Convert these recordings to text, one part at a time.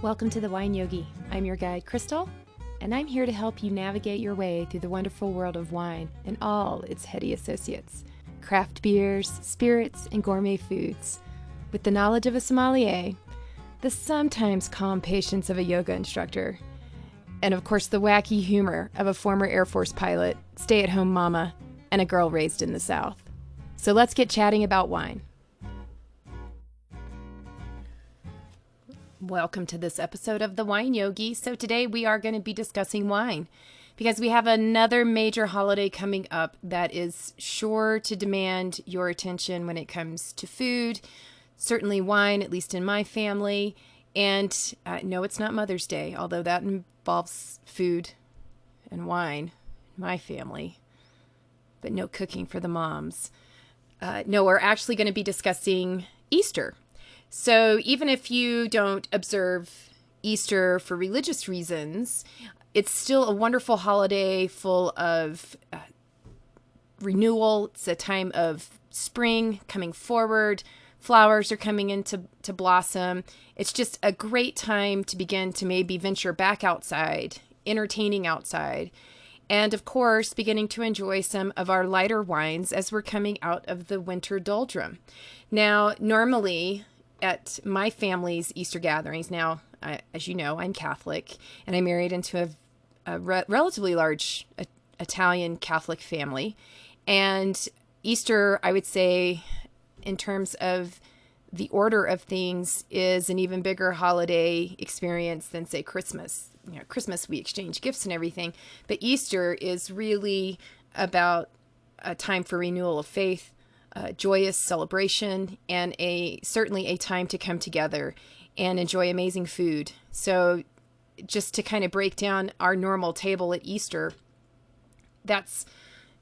Welcome to the Wine Yogi. I'm your guide, Crystal, and I'm here to help you navigate your way through the wonderful world of wine and all its heady associates, craft beers, spirits, and gourmet foods, with the knowledge of a sommelier, the sometimes calm patience of a yoga instructor, and of course the wacky humor of a former Air Force pilot, stay-at-home mama, and a girl raised in the South. So let's get chatting about wine. Welcome to this episode of the Wine Yogi. So today we are going to be discussing wine because we have another major holiday coming up that is sure to demand your attention when it comes to food, certainly wine, at least in my family. And no, it's not Mother's Day, although that involves food and wine in my family, but no cooking for the moms. No, we're actually going to be discussing Easter. So even if you don't observe Easter for religious reasons, it's still a wonderful holiday full of renewal. It's a time of spring coming forward. Flowers are coming into blossom. It's just a great time to begin to maybe venture back outside, entertaining outside, and of course, beginning to enjoy some of our lighter wines as we're coming out of the winter doldrum. Now, normally, at my family's Easter gatherings, now, as you know, I'm Catholic, and I married into a relatively large Italian Catholic family. And Easter, I would say, in terms of the order of things, is an even bigger holiday experience than, say, Christmas. You know, Christmas, we exchange gifts and everything, but Easter is really about a time for renewal of faith, joyous celebration, and certainly a time to come together and enjoy amazing food. So just to kind of break down our normal table at Easter, that's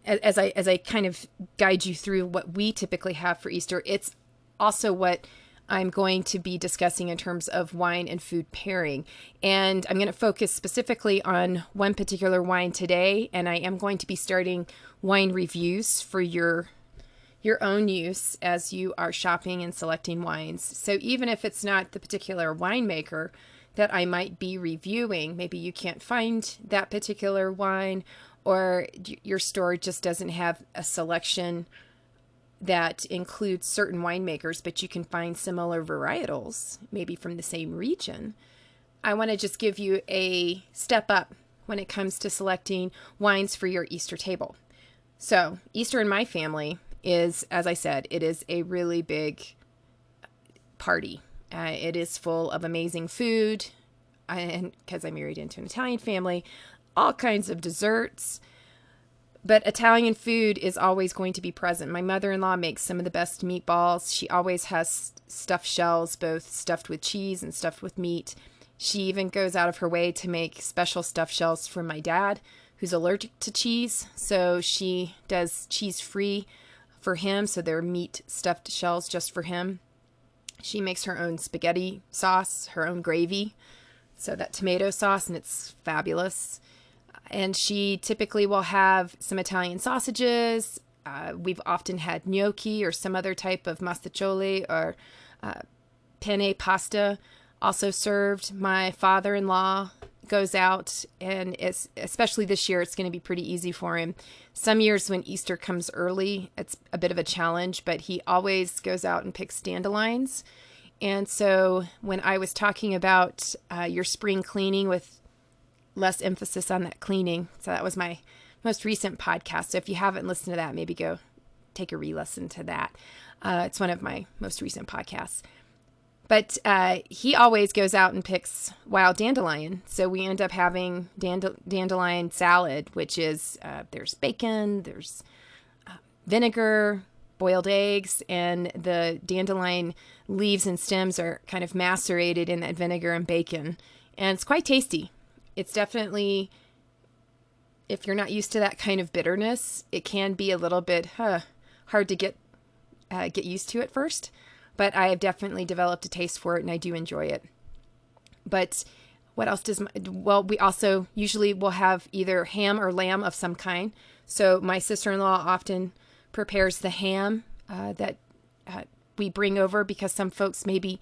as I kind of guide you through what we typically have for Easter, it's also what I'm going to be discussing in terms of wine and food pairing. And I'm going to focus specifically on one particular wine today, and I am going to be starting wine reviews for your own use as you are shopping and selecting wines. So even if it's not the particular winemaker that I might be reviewing, maybe you can't find that particular wine, or your store just doesn't have a selection that includes certain winemakers, but you can find similar varietals, maybe from the same region. I want to just give you a step up when it comes to selecting wines for your Easter table. So Easter in my family is, as I said, it is a really big party. It is full of amazing food, and because I married into an Italian family, all kinds of desserts. But Italian food is always going to be present. My mother-in-law makes some of the best meatballs. She always has stuffed shells, both stuffed with cheese and stuffed with meat. She even goes out of her way to make special stuffed shells for my dad, who's allergic to cheese. So she does cheese-free for him, so they're meat stuffed shells just for him. She makes her own spaghetti sauce, her own gravy, so that tomato sauce, and it's fabulous. And she typically will have some Italian sausages. We've often had gnocchi or some other type of mastaccioli or penne pasta also served. My father-in-law goes out, and especially this year, it's going to be pretty easy for him. Some years when Easter comes early, it's a bit of a challenge, but he always goes out and picks dandelions. And so when I was talking about your spring cleaning with less emphasis on that cleaning, so that was my most recent podcast. So if you haven't listened to that, maybe go take a re-listen to that. It's one of my most recent podcasts. But he always goes out and picks wild dandelion. So we end up having dandelion salad, which is there's bacon, there's vinegar, boiled eggs, and the dandelion leaves and stems are kind of macerated in that vinegar and bacon. And it's quite tasty. It's definitely, if you're not used to that kind of bitterness, it can be a little bit hard to get used to at first. But I have definitely developed a taste for it, and I do enjoy it. But what else we also usually will have either ham or lamb of some kind. So my sister-in-law often prepares the ham that we bring over, because some folks maybe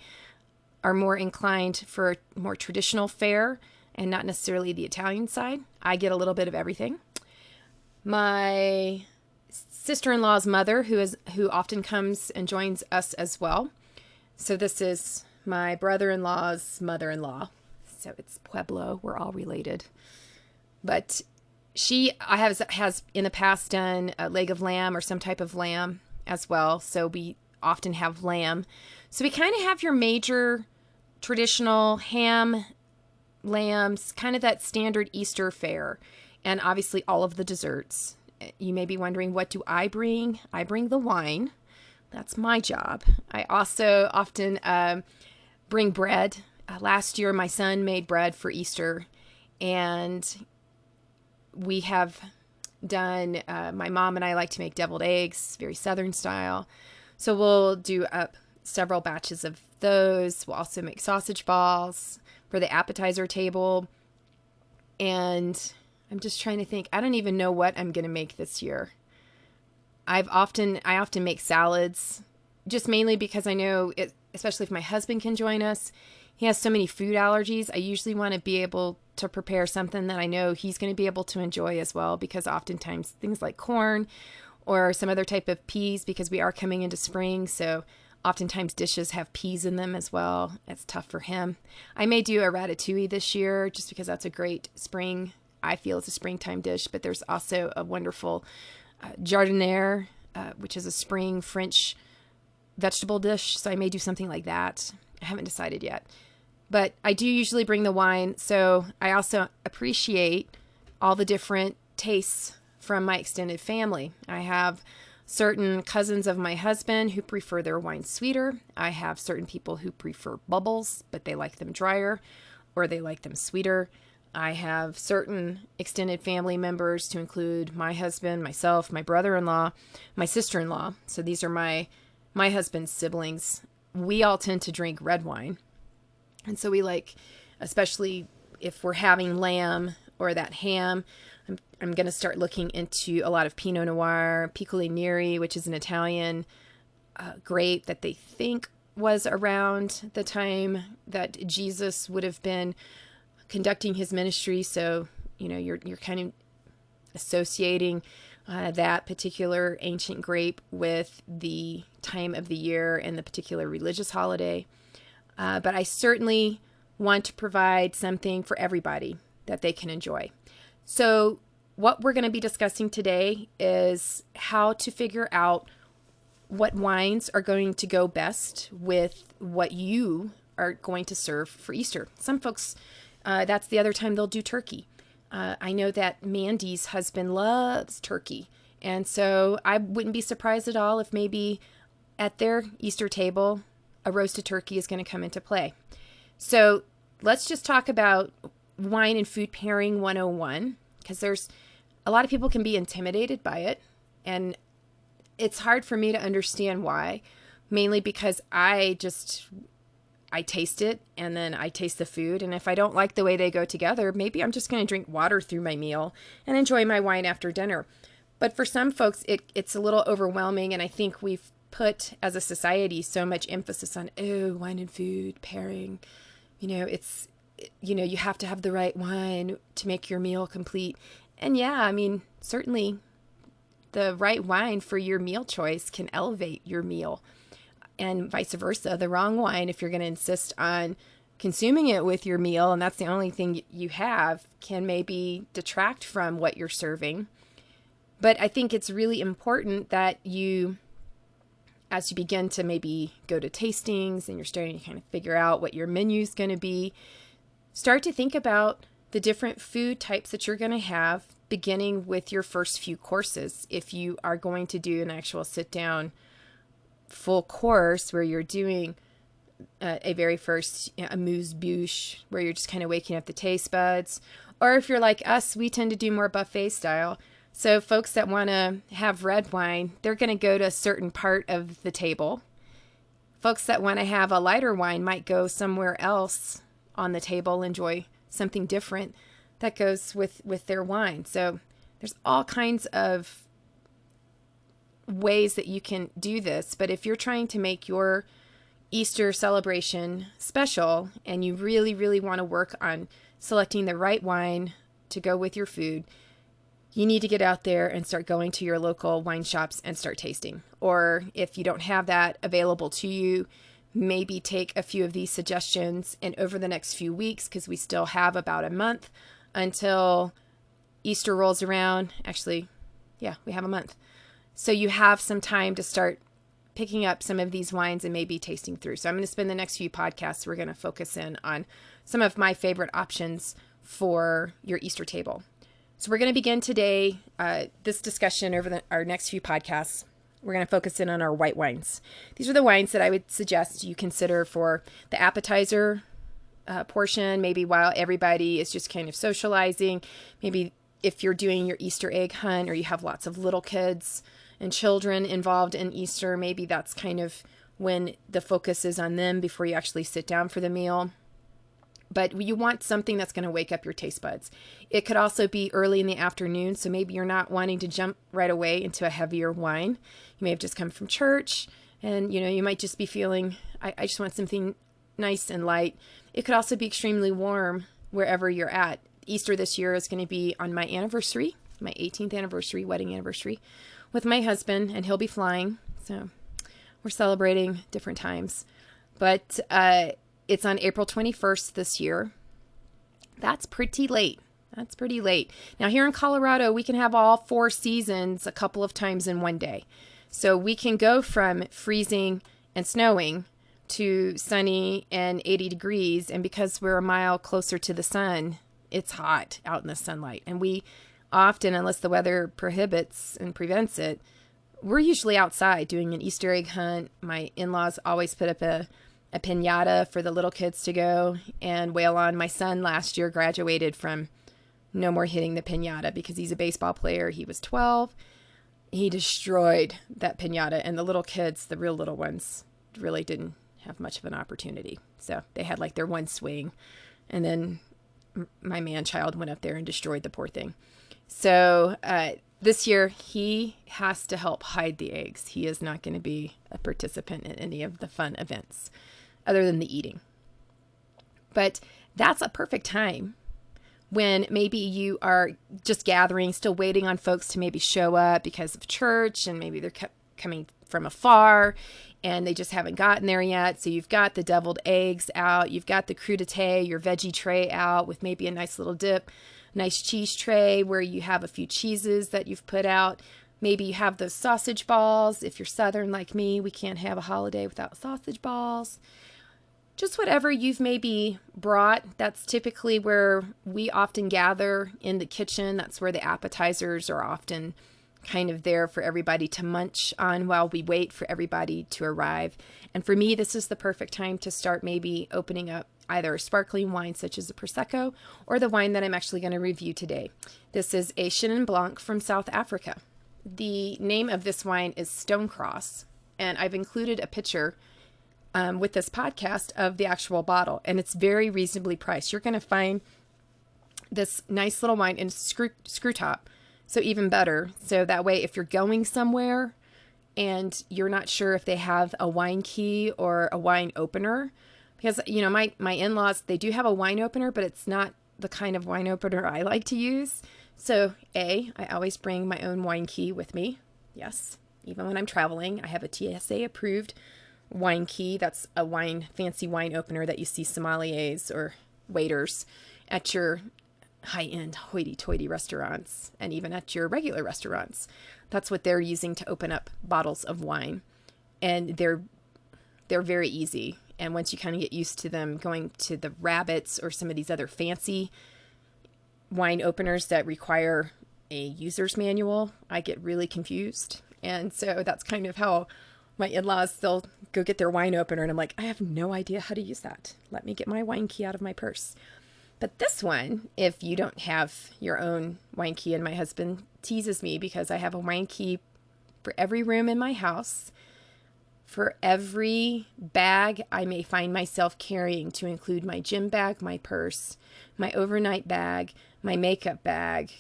are more inclined for more traditional fare and not necessarily the Italian side. I get a little bit of everything. My sister-in-law's mother, who often comes and joins us as well. So this is my brother-in-law's mother-in-law. So it's Pueblo. We're all related. But has in the past done a leg of lamb or some type of lamb as well. So we often have lamb. So we kind of have your major traditional ham, lambs, kind of that standard Easter fare. And obviously all of the desserts. You may be wondering, what do I bring? I bring the wine. That's my job. I also often bring bread. Last year, my son made bread for Easter, and we have done, my mom and I like to make deviled eggs, very Southern style. So we'll do up several batches of those. We'll also make sausage balls for the appetizer table. And I'm just trying to think. I don't even know what I'm going to make this year. I often make salads, just mainly because I know, especially if my husband can join us, he has so many food allergies. I usually want to be able to prepare something that I know he's going to be able to enjoy as well, because oftentimes things like corn or some other type of peas, because we are coming into spring, so oftentimes dishes have peas in them as well. It's tough for him. I may do a ratatouille this year just because that's a great spring, I feel it's a springtime dish, but there's also a wonderful jardiniere, which is a spring French vegetable dish. So I may do something like that. I haven't decided yet. But I do usually bring the wine. So I also appreciate all the different tastes from my extended family. I have certain cousins of my husband who prefer their wine sweeter. I have certain people who prefer bubbles, but they like them drier, or they like them sweeter. I have certain extended family members, to include my husband, myself, my brother-in-law, my sister-in-law. So these are my husband's siblings. We all tend to drink red wine. And so we like, especially if we're having lamb or that ham, I'm going to start looking into a lot of Pinot Noir, Piccolo Neri, which is an Italian grape that they think was around the time that Jesus would have been conducting his ministry. So, you're kind of associating that particular ancient grape with the time of the year and the particular religious holiday. But I certainly want to provide something for everybody that they can enjoy. So what we're going to be discussing today is how to figure out what wines are going to go best with what you are going to serve for Easter. Some folks, that's the other time they'll do turkey. I know that Mandy's husband loves turkey. And so I wouldn't be surprised at all if maybe at their Easter table, a roasted turkey is going to come into play. So let's just talk about wine and food pairing 101, because there's a lot of people can be intimidated by it. And it's hard for me to understand why, mainly because I taste it, and then I taste the food. And if I don't like the way they go together, maybe I'm just going to drink water through my meal and enjoy my wine after dinner. But for some folks, it's a little overwhelming. And I think we've put, as a society, so much emphasis on, wine and food pairing. You have to have the right wine to make your meal complete. And yeah, I mean, certainly the right wine for your meal choice can elevate your meal. And vice versa, the wrong wine, if you're going to insist on consuming it with your meal, and that's the only thing you have, can maybe detract from what you're serving. But I think it's really important that you, as you begin to maybe go to tastings and you're starting to kind of figure out what your menu is going to be, start to think about the different food types that you're going to have, beginning with your first few courses. If you are going to do an actual sit-down full course where you're doing a very first amuse-bouche, where you're just kind of waking up the taste buds, or if you're like us, we tend to do more buffet style. So folks that want to have red wine, they're going to go to a certain part of the table. Folks that want to have a lighter wine might go somewhere else on the table, enjoy something different that goes with their wine. So there's all kinds of ways that you can do this. But if you're trying to make your Easter celebration special and you really, really want to work on selecting the right wine to go with your food, you need to get out there and start going to your local wine shops and start tasting. Or if you don't have that available to you, maybe take a few of these suggestions and over the next few weeks, because we still have about a month until Easter rolls around. Actually, yeah, we have a month. So you have some time to start picking up some of these wines and maybe tasting through. So I'm going to spend the next few podcasts, we're going to focus in on some of my favorite options for your Easter table. So we're going to begin today, this discussion over our next few podcasts. We're going to focus in on our white wines. These are the wines that I would suggest you consider for the appetizer portion, maybe while everybody is just kind of socializing. Maybe if you're doing your Easter egg hunt or you have lots of little kids and children involved in Easter, maybe that's kind of when the focus is on them before you actually sit down for the meal. But you want something that's going to wake up your taste buds. It could also be early in the afternoon, so maybe you're not wanting to jump right away into a heavier wine. You may have just come from church, and you might just be feeling, I just want something nice and light. It could also be extremely warm wherever you're at. Easter this year is going to be on my anniversary, my 18th anniversary, wedding anniversary, with my husband, and he'll be flying. So we're celebrating different times. But it's on April 21st this year. That's pretty late. That's pretty late. Now here in Colorado, we can have all 4 seasons a couple of times in one day. So we can go from freezing and snowing to sunny and 80 degrees. And because we're a mile closer to the sun, it's hot out in the sunlight. And we often, unless the weather prohibits and prevents it, we're usually outside doing an Easter egg hunt. My in-laws always put up a piñata for the little kids to go and wail on. My son last year graduated from no more hitting the piñata because he's a baseball player. He was 12. He destroyed that piñata, and the little kids, the real little ones, really didn't have much of an opportunity. So they had like their one swing, and then my man-child went up there and destroyed the poor thing. So this year he has to help hide the eggs. He is not going to be a participant in any of the fun events other than the eating. But that's a perfect time when maybe you are just gathering, still waiting on folks to maybe show up because of church, and maybe they're coming from afar and they just haven't gotten there yet. So you've got the deviled eggs out, you've got the crudité, your veggie tray out with maybe a nice little dip, nice cheese tray where you have a few cheeses that you've put out. Maybe you have those sausage balls. If you're Southern like me, we can't have a holiday without sausage balls. Just whatever you've maybe brought. That's typically where we often gather in the kitchen. That's where the appetizers are often kind of there for everybody to munch on while we wait for everybody to arrive. And for me, this is the perfect time to start maybe opening up either a sparkling wine such as a Prosecco or the wine that I'm actually going to review today. This is a Chenin Blanc from South Africa. The name of this wine is Stonecross, and I've included a picture with this podcast of the actual bottle, and it's very reasonably priced. You're going to find this nice little wine in screw top, so even better. So that way, if you're going somewhere and you're not sure if they have a wine key or a wine opener, because my in-laws, they do have a wine opener, but it's not the kind of wine opener I like to use. So I always bring my own wine key with me. Yes, even when I'm traveling, I have a TSA approved wine key. That's a fancy wine opener that you see sommeliers or waiters at your high-end hoity-toity restaurants, and even at your regular restaurants. That's what they're using to open up bottles of wine. And they're very easy. And once you kind of get used to them, going to the Rabbits or some of these other fancy wine openers that require a user's manual, I get really confused. And so that's kind of how my in-laws, they'll go get their wine opener, and I'm like, I have no idea how to use that. Let me get my wine key out of my purse. But this one, if you don't have your own wine key, and my husband teases me because I have a wine key for every room in my house, for every bag I may find myself carrying, to include my gym bag, my purse, my overnight bag, my makeup bag.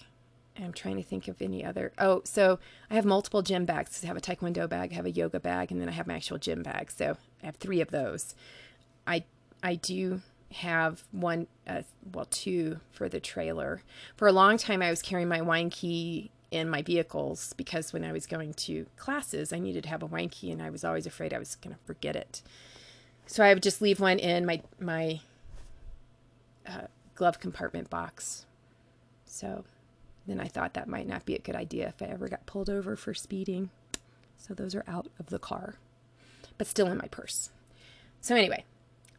I'm trying to think of any other. Oh, so I have multiple gym bags. I have a Taekwondo bag, I have a yoga bag, and then I have my actual gym bag. So I have 3 of those. I do have one, well, 2 for the trailer. For a long time, I was carrying my wine key in my vehicles because when I was going to classes, I needed to have a wine key, and I was always afraid I was going to forget it. So I would just leave one in my glove compartment box. So then I thought that might not be a good idea if I ever got pulled over for speeding. So those are out of the car, but still in my purse. So anyway,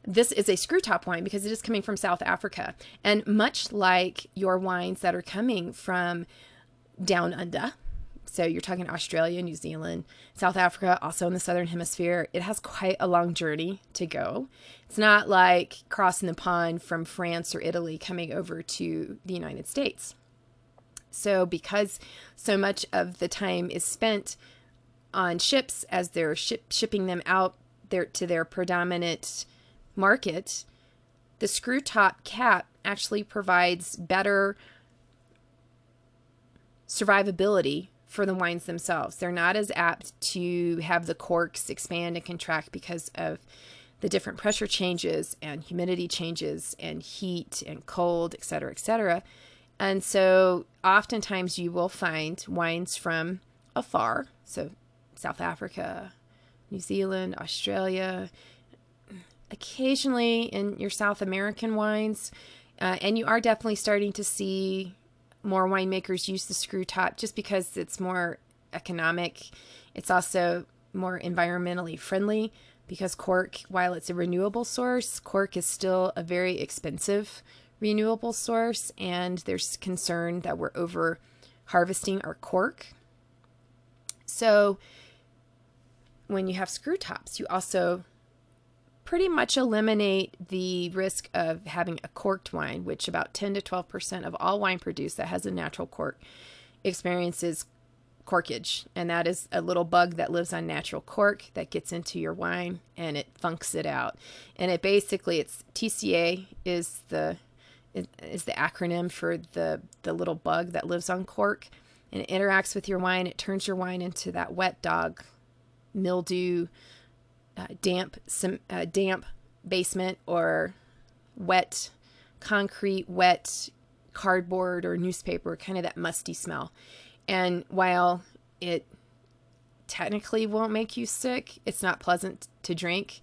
this is a screw top wine because it is coming from South Africa. And much like your wines that are coming from down under, so you're talking Australia, New Zealand, South Africa, also in the Southern Hemisphere, it has quite a long journey to go. It's not like crossing the pond from France or Italy coming over to the United States. So because so much of the time is spent on ships as they're shipping them out there to their predominant market, the screw top cap actually provides better survivability for the wines themselves. They're not as apt to have the corks expand and contract because of the different pressure changes and humidity changes and heat and cold, etc., etc. And so oftentimes you will find wines from afar, so South Africa, New Zealand, Australia, occasionally in your South American wines, and you are definitely starting to see more winemakers use the screw top just because it's more economic. It's also more environmentally friendly because cork, while it's a renewable source, cork is still a very expensive renewable source, and there's concern that we're over harvesting our cork. So when you have screw tops, you also pretty much eliminate the risk of having a corked wine, which about 10 to 12% of all wine produced that has a natural cork experiences corkage. And that is a little bug that lives on natural cork that gets into your wine and it funks it out. And it basically, it's TCA is the acronym for the little bug that lives on cork, and it interacts with your wine. It turns your wine into that wet dog, mildew, damp basement, or wet concrete, wet cardboard or newspaper, kind of that musty smell. And while it technically won't make you sick, it's not pleasant to drink,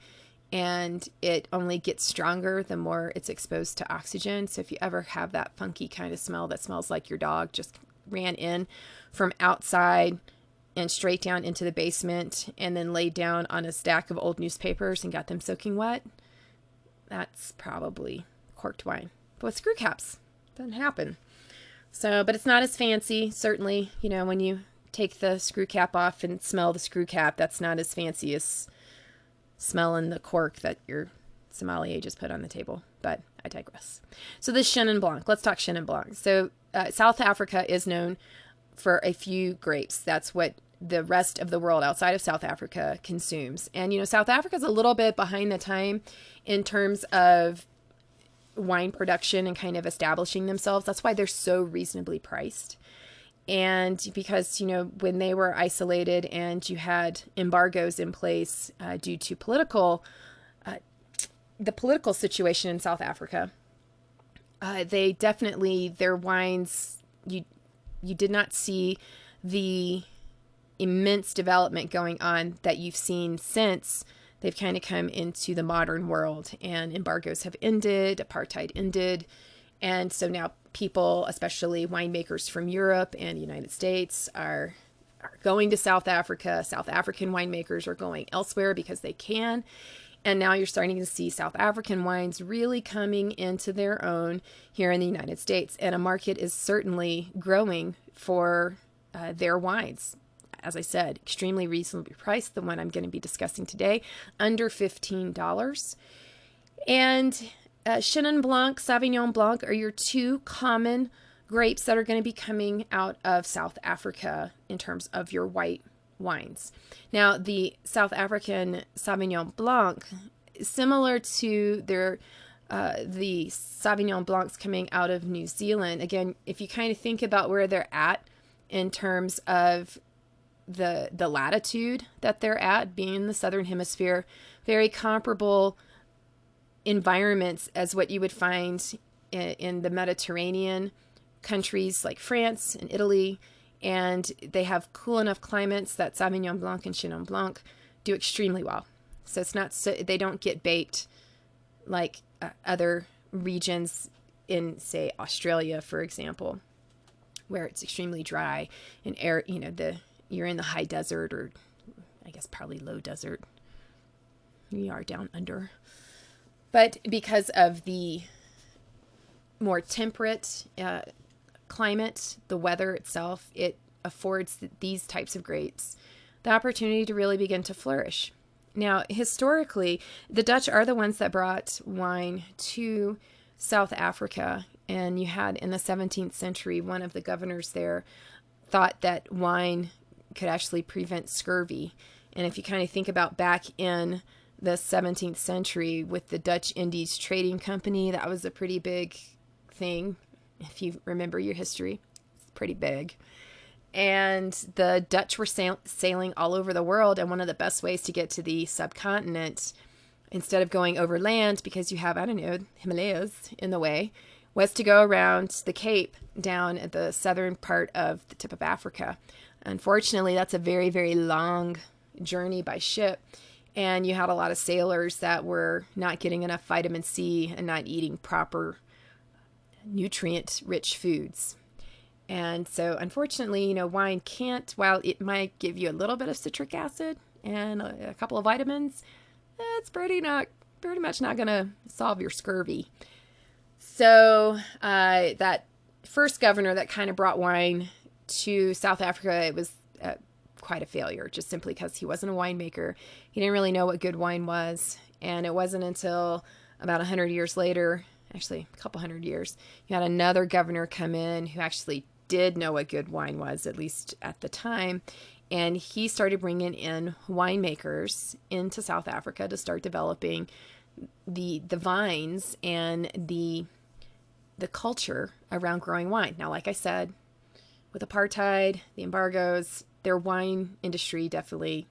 and it only gets stronger the more it's exposed to oxygen. So if you ever have that funky kind of smell that smells like your dog just ran in from outside and straight down into the basement and then laid down on a stack of old newspapers and got them soaking wet, that's probably corked wine. But with screw caps, it doesn't happen. So, but it's not as fancy. Certainly, you know, when you take the screw cap off and smell the screw cap, that's not as fancy as smelling the cork that your sommelier just put on the table. But I digress. So this Chenin Blanc, let's talk Chenin Blanc. So South Africa is known for a few grapes. That's what the rest of the world outside of South Africa consumes. And, you know, South Africa is a little bit behind the time in terms of wine production and kind of establishing themselves. That's why they're so reasonably priced. And because, you know, when they were isolated and you had embargoes in place due to the political situation in South Africa, they definitely, their wines, you did not see the immense development going on that you've seen since they've kind of come into the modern world, and embargoes have ended, apartheid ended. And so now people, especially winemakers from Europe and the United States, are going to South Africa. South African winemakers are going elsewhere because they can. And now you're starting to see South African wines really coming into their own here in the United States. And a market is certainly growing for their wines. As I said, extremely reasonably priced. The one I'm going to be discussing today, under $15. And Chenin Blanc, Sauvignon Blanc are your two common grapes that are going to be coming out of South Africa in terms of your white wines. Now, the South African Sauvignon Blanc is similar to their the Sauvignon Blancs coming out of New Zealand. Again, if you kind of think about where they're at in terms of the latitude that they're at, being in the southern hemisphere, very comparable environments as what you would find in the Mediterranean countries like France and Italy. And they have cool enough climates that Sauvignon Blanc and Chenin Blanc do extremely well. So it's not so, they don't get baked like other regions in, say, Australia, for example, where it's extremely dry and air, you know, you're in the high desert, or I guess probably low desert. We are down under. But because of the more temperate climate, the weather itself, it affords these types of grapes the opportunity to really begin to flourish. Now, historically, the Dutch are the ones that brought wine to South Africa, and you had in the 17th century, one of the governors there thought that wine could actually prevent scurvy. And if you kind of think about back in the 17th century with the Dutch Indies Trading Company, that was a pretty big thing. If you remember your history, it's pretty big. And the Dutch were sailing all over the world, and one of the best ways to get to the subcontinent, instead of going over land, because you have, I don't know, Himalayas in the way, was to go around the Cape down at the southern part of the tip of Africa. Unfortunately, that's a very, very long journey by ship, and you had a lot of sailors that were not getting enough vitamin C and not eating proper nutrient-rich foods. And so, unfortunately, you know, wine can't, while it might give you a little bit of citric acid and a couple of vitamins, it's pretty much not going to solve your scurvy. So, that first governor that kind of brought wine to South Africa, it was quite a failure, just simply because he wasn't a winemaker. He didn't really know what good wine was. And it wasn't until about 100 years later, actually a couple hundred years, you had another governor come in who actually did know what good wine was, at least at the time. And he started bringing in winemakers into South Africa to start developing the vines and the culture around growing wine. Now, like I said, with apartheid, the embargoes, their wine industry definitely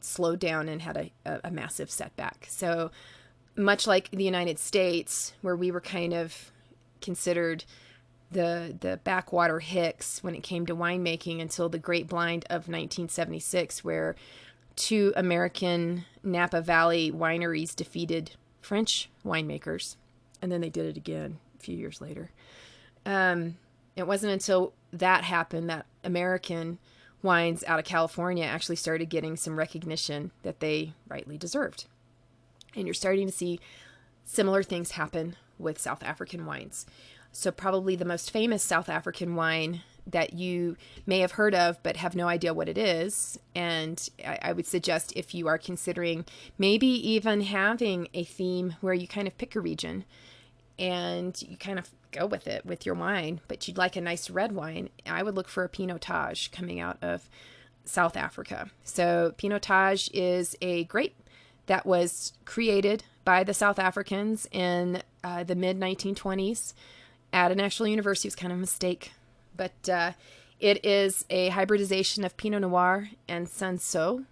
slowed down and had a massive setback. So much like the United States, where we were kind of considered the backwater hicks when it came to winemaking until the Great Blind of 1976, where two American Napa Valley wineries defeated French winemakers, and then they did it again a few years later. It wasn't until that happened that American wines out of California actually started getting some recognition that they rightly deserved. And you're starting to see similar things happen with South African wines. So probably the most famous South African wine that you may have heard of but have no idea what it is, and I would suggest if you are considering maybe even having a theme where you kind of pick a region and you kind of go with it with your wine, but you'd like a nice red wine, I would look for a Pinotage coming out of South Africa. So Pinotage is a grape that was created by the South Africans in the mid-1920s at an actual university. It was kind of a mistake, but it is a hybridization of Pinot Noir and Cinsault.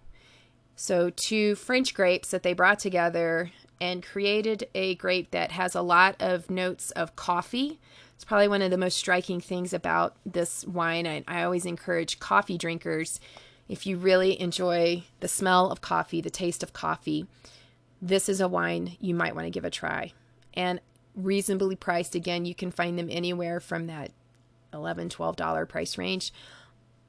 So two French grapes that they brought together and created a grape that has a lot of notes of coffee. It's probably one of the most striking things about this wine. I always encourage coffee drinkers, if you really enjoy the smell of coffee, the taste of coffee, this is a wine you might want to give a try. And reasonably priced. Again, you can find them anywhere from that $11, $12 price range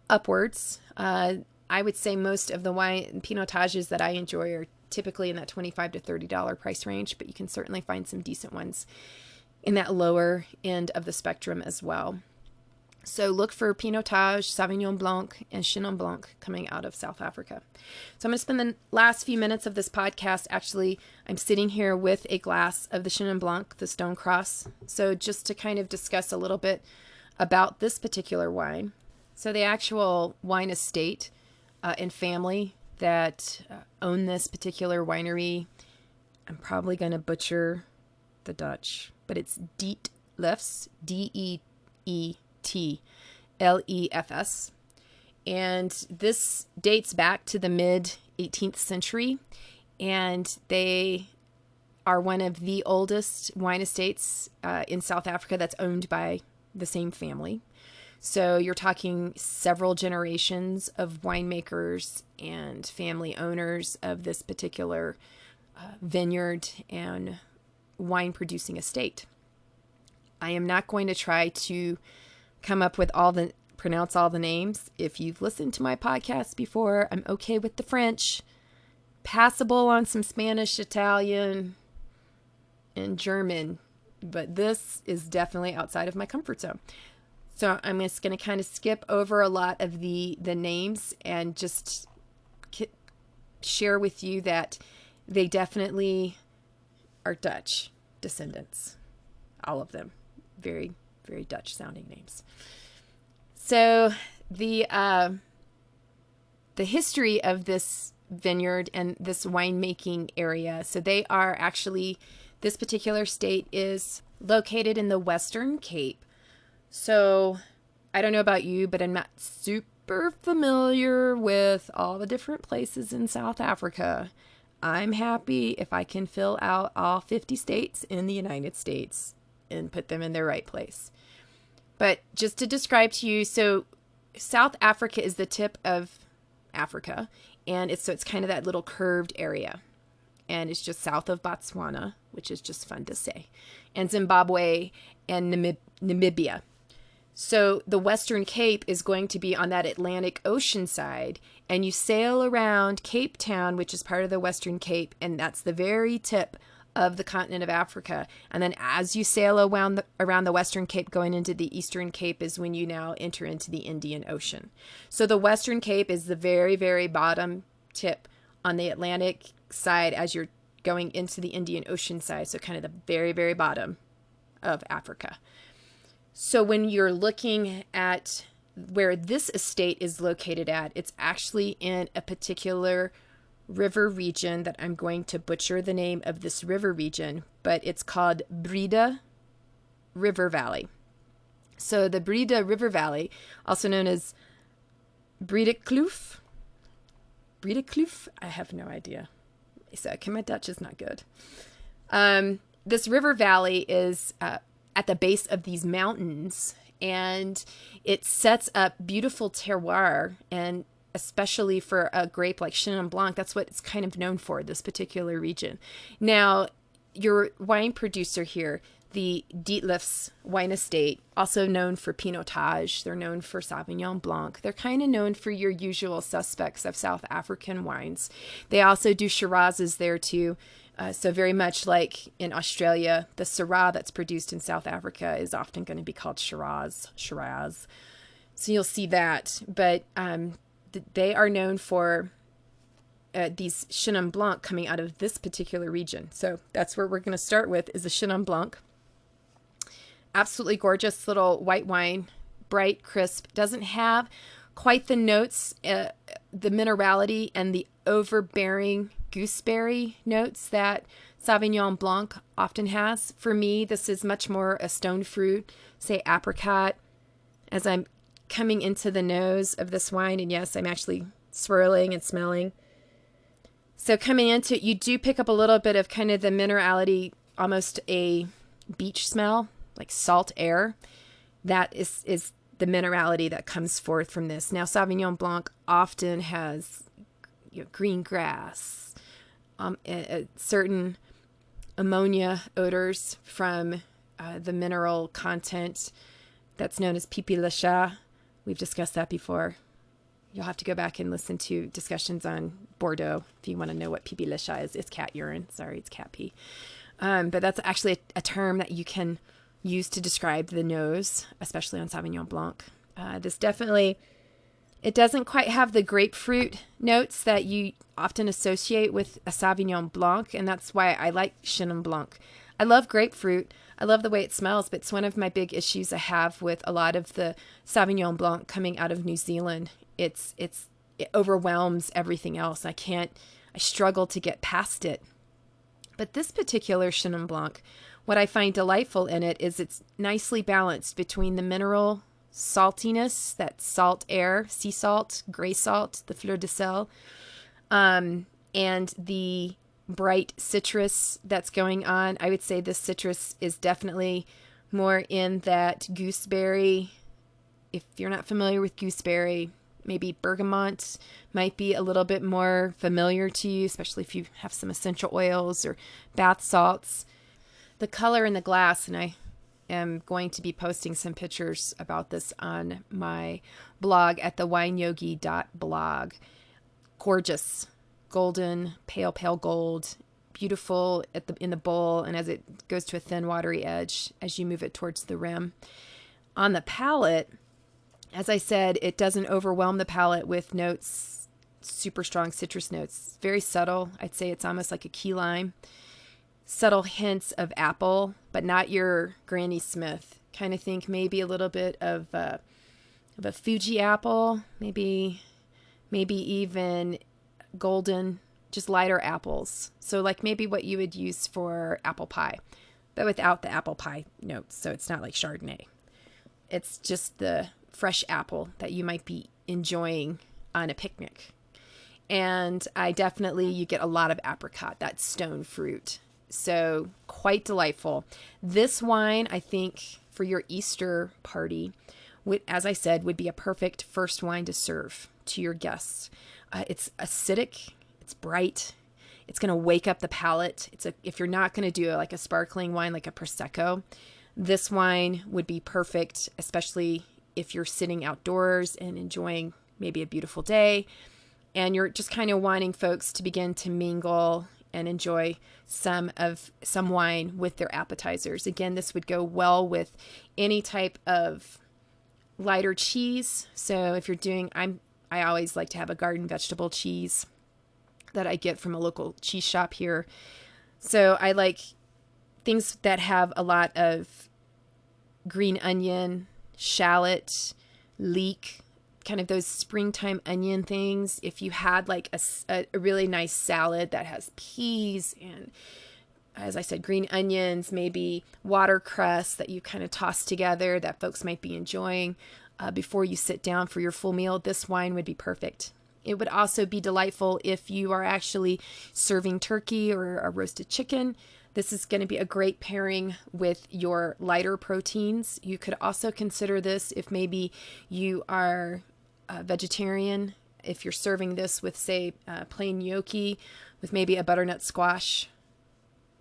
upwards. I would say most of the wine Pinotages that I enjoy are typically in that $25 to $30 price range, but you can certainly find some decent ones in that lower end of the spectrum as well. So look for Pinotage, Sauvignon Blanc, and Chenin Blanc coming out of South Africa. So I'm going to spend the last few minutes of this podcast, actually, I'm sitting here with a glass of the Chenin Blanc, the Stone Cross. So just to kind of discuss a little bit about this particular wine. So the actual wine estate and family that own this particular winery, I'm probably going to butcher the Dutch, but it's Deetlefs, Deetlefs. And this dates back to the mid 18th century. And they are one of the oldest wine estates in South Africa that's owned by the same family. So you're talking several generations of winemakers and family owners of this particular vineyard and wine producing estate. I am not going to try to come up with pronounce all the names. If you've listened to my podcast before, I'm okay with the French, passable on some Spanish, Italian, and German, but this is definitely outside of my comfort zone. So I'm just going to kind of skip over a lot of the names and just share with you that they definitely are Dutch descendants. All of them. Very, very Dutch sounding names. So the history of this vineyard and this winemaking area. So they are actually, this particular state is located in the Western Cape. So I don't know about you, but I'm not super familiar with all the different places in South Africa. I'm happy if I can fill out all 50 states in the United States and put them in their right place. But just to describe to you, so South Africa is the tip of Africa, and it's kind of that little curved area. And it's just south of Botswana, which is just fun to say, and Zimbabwe and Namibia. So the Western Cape is going to be on that Atlantic Ocean side, and you sail around Cape Town, which is part of the Western Cape, and that's the very tip of the continent of Africa. And then as you sail around the Western Cape going into the Eastern Cape is when you now enter into the Indian Ocean. So the Western Cape is the very, very bottom tip on the Atlantic side as you're going into the Indian Ocean side, so kind of the very, very bottom of Africa. So when you're looking at where this estate is located at, it's actually in a particular river region that I'm going to butcher the name of this river region, but it's called Breda River Valley. So the Breda River Valley, also known as Breda Kloof. Breda Kloof? I have no idea. So, okay, my Dutch is not good. This river valley is at the base of these mountains, and it sets up beautiful terroir, and especially for a grape like Chenin Blanc, that's what it's kind of known for, this particular region. Now, your wine producer here, the Dietlef's Wine Estate, also known for Pinotage, they're known for Sauvignon Blanc. They're kind of known for your usual suspects of South African wines. They also do Shirazes there too. So very much like in Australia, the Syrah that's produced in South Africa is often going to be called Shiraz. So you'll see that. But they are known for these Chenin Blanc coming out of this particular region. So that's where we're going to start with, is the Chenin Blanc. Absolutely gorgeous little white wine, bright, crisp. Doesn't have quite the notes, the minerality and the overbearing gooseberry notes that Sauvignon Blanc often has. For me, this is much more a stone fruit, say apricot, as I'm coming into the nose of this wine. And yes, I'm actually swirling and smelling. So coming into it, you do pick up a little bit of kind of the minerality, almost a beach smell, like salt air. That is the minerality that comes forth from this. Now, Sauvignon Blanc often has green grass, certain ammonia odors from the mineral content that's known as pipi le chat. We've discussed that before. You'll have to go back and listen to discussions on Bordeaux if you want to know what pipi le chat is. It's cat urine. Sorry, it's cat pee. But that's actually a term that you can use to describe the nose, especially on Sauvignon Blanc. This definitely, it doesn't quite have the grapefruit notes that you often associate with a Sauvignon Blanc, and that's why I like Chenin Blanc. I love grapefruit. I love the way it smells, but it's one of my big issues I have with a lot of the Sauvignon Blanc coming out of New Zealand. It overwhelms everything else. I struggle to get past it. But this particular Chenin Blanc, what I find delightful in it is it's nicely balanced between the mineral saltiness, that salt air, sea salt, gray salt, the fleur de sel, and the bright citrus that's going on. I would say this citrus is definitely more in that gooseberry. If you're not familiar with gooseberry, maybe bergamot might be a little bit more familiar to you, especially if you have some essential oils or bath salts. The color in the glass, and I am going to be posting some pictures about this on my blog at thewineyogi.blog. Gorgeous, golden, pale gold, beautiful in the bowl, and as it goes to a thin watery edge as you move it towards the rim. On the palate, as I said, it doesn't overwhelm the palate with notes, super strong citrus notes. Very subtle. I'd say it's almost like a key lime. Subtle hints of apple, but not your Granny Smith. Kind of think maybe a little bit of a Fuji apple, maybe even golden, just lighter apples. So like maybe what you would use for apple pie, but without the apple pie notes. So it's not like Chardonnay. It's just the fresh apple that you might be enjoying on a picnic. And you get a lot of apricot, that stone fruit. So quite delightful. This wine, I think, for your Easter party, as I said, would be a perfect first wine to serve to your guests. It's acidic, it's bright, it's going to wake up the palate. If you're not going to do like a sparkling wine like a Prosecco, this wine would be perfect, especially if you're sitting outdoors and enjoying maybe a beautiful day, and you're just kind of wanting folks to begin to mingle and enjoy some wine with their appetizers. Again, this would go well with any type of lighter cheese. So if you're doing, I always like to have a garden vegetable cheese that I get from a local cheese shop here. So I like things that have a lot of green onion, shallot, leek, kind of those springtime onion things. If you had like a really nice salad that has peas and, as I said, green onions, maybe watercress that you kind of toss together that folks might be enjoying before you sit down for your full meal, this wine would be perfect. It would also be delightful if you are actually serving turkey or a roasted chicken. This is going to be a great pairing with your lighter proteins. You could also consider this if maybe you are a vegetarian. If you're serving this with, say, plain gnocchi with maybe a butternut squash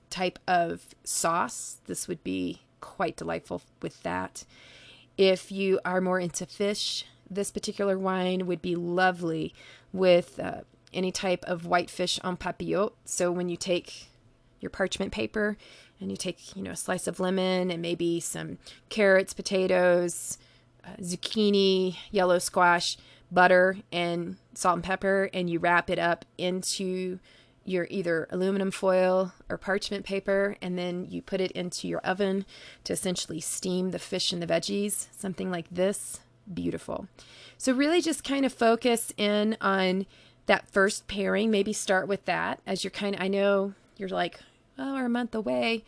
type of sauce, this would be quite delightful with that. If you are more into fish, this particular wine would be lovely with any type of white fish en papillote. So when you take your parchment paper and you take, a slice of lemon and maybe some carrots, potatoes, zucchini, yellow squash, butter, and salt and pepper, and you wrap it up into your either aluminum foil or parchment paper, and then you put it into your oven to essentially steam the fish and the veggies, something like this. Beautiful. So really just kind of focus in on that first pairing. Maybe start with that as you're I know you're like, oh, we're a month away,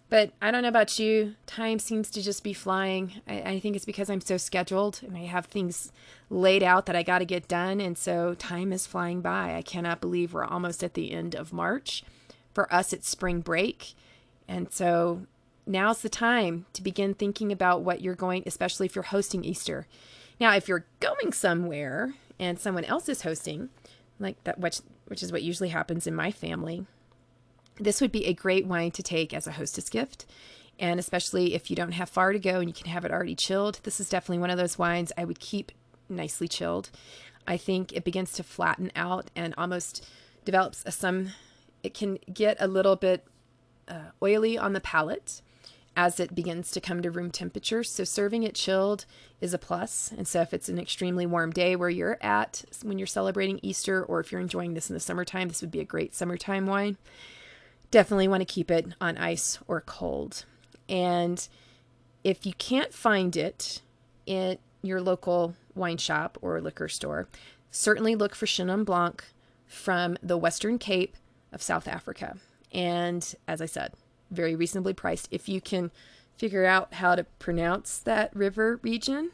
but I don't know about you. Time seems to just be flying. I think it's because I'm so scheduled and I have things laid out that I got to get done. And so time is flying by. I cannot believe we're almost at the end of March. For us, it's spring break. And so now's the time to begin thinking about what you're going, especially if you're hosting Easter. Now, if you're going somewhere and someone else is hosting, like that, which is what usually happens in my family, this would be a great wine to take as a hostess gift. And especially if you don't have far to go and you can have it already chilled, this is definitely one of those wines I would keep nicely chilled. I think it begins to flatten out and almost develops it can get a little bit oily on the palate as it begins to come to room temperature. So serving it chilled is a plus. And so if it's an extremely warm day where you're at when you're celebrating Easter, or if you're enjoying this in the summertime, this would be a great summertime wine. Definitely want to keep it on ice or cold. And if you can't find it in your local wine shop or liquor store, certainly look for Chenin Blanc from the Western Cape of South Africa. And as I said, very reasonably priced. If you can figure out how to pronounce that river region,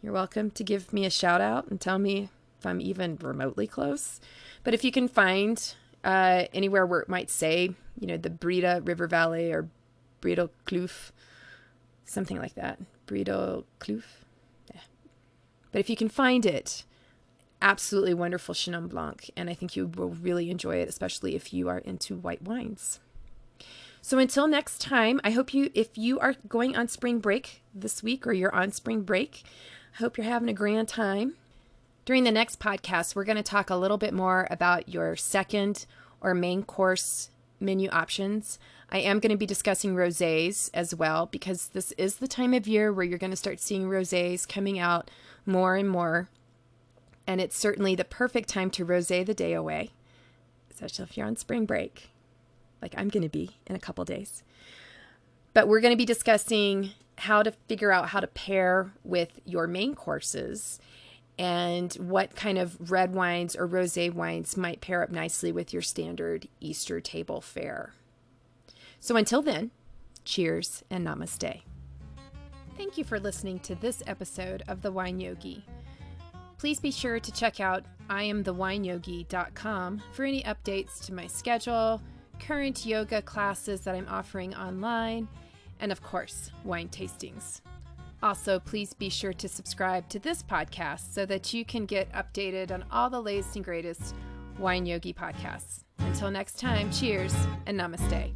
You're welcome to give me a shout out and tell me if I'm even remotely close. But if you can find anywhere where it might say, the Breda River Valley or Breedel Kloof, something like that. Breedel Kloof. Yeah. But if you can find it, absolutely wonderful Chenin Blanc. And I think you will really enjoy it, especially if you are into white wines. So until next time, I hope if you are going on spring break this week or you're on spring break, I hope you're having a grand time. During the next podcast, we're going to talk a little bit more about your second or main course menu options. I am going to be discussing rosés as well, because this is the time of year where you're going to start seeing rosés coming out more and more. And it's certainly the perfect time to rosé the day away, especially if you're on spring break, like I'm going to be in a couple days. But we're going to be discussing how to figure out how to pair with your main courses and what kind of red wines or rosé wines might pair up nicely with your standard Easter table fare. So until then, cheers and namaste. Thank you for listening to this episode of The Wine Yogi. Please be sure to check out IamTheWineYogi.com for any updates to my schedule, current yoga classes that I'm offering online, and of course, wine tastings. Also, please be sure to subscribe to this podcast so that you can get updated on all the latest and greatest Wine Yogi podcasts. Until next time, cheers and namaste.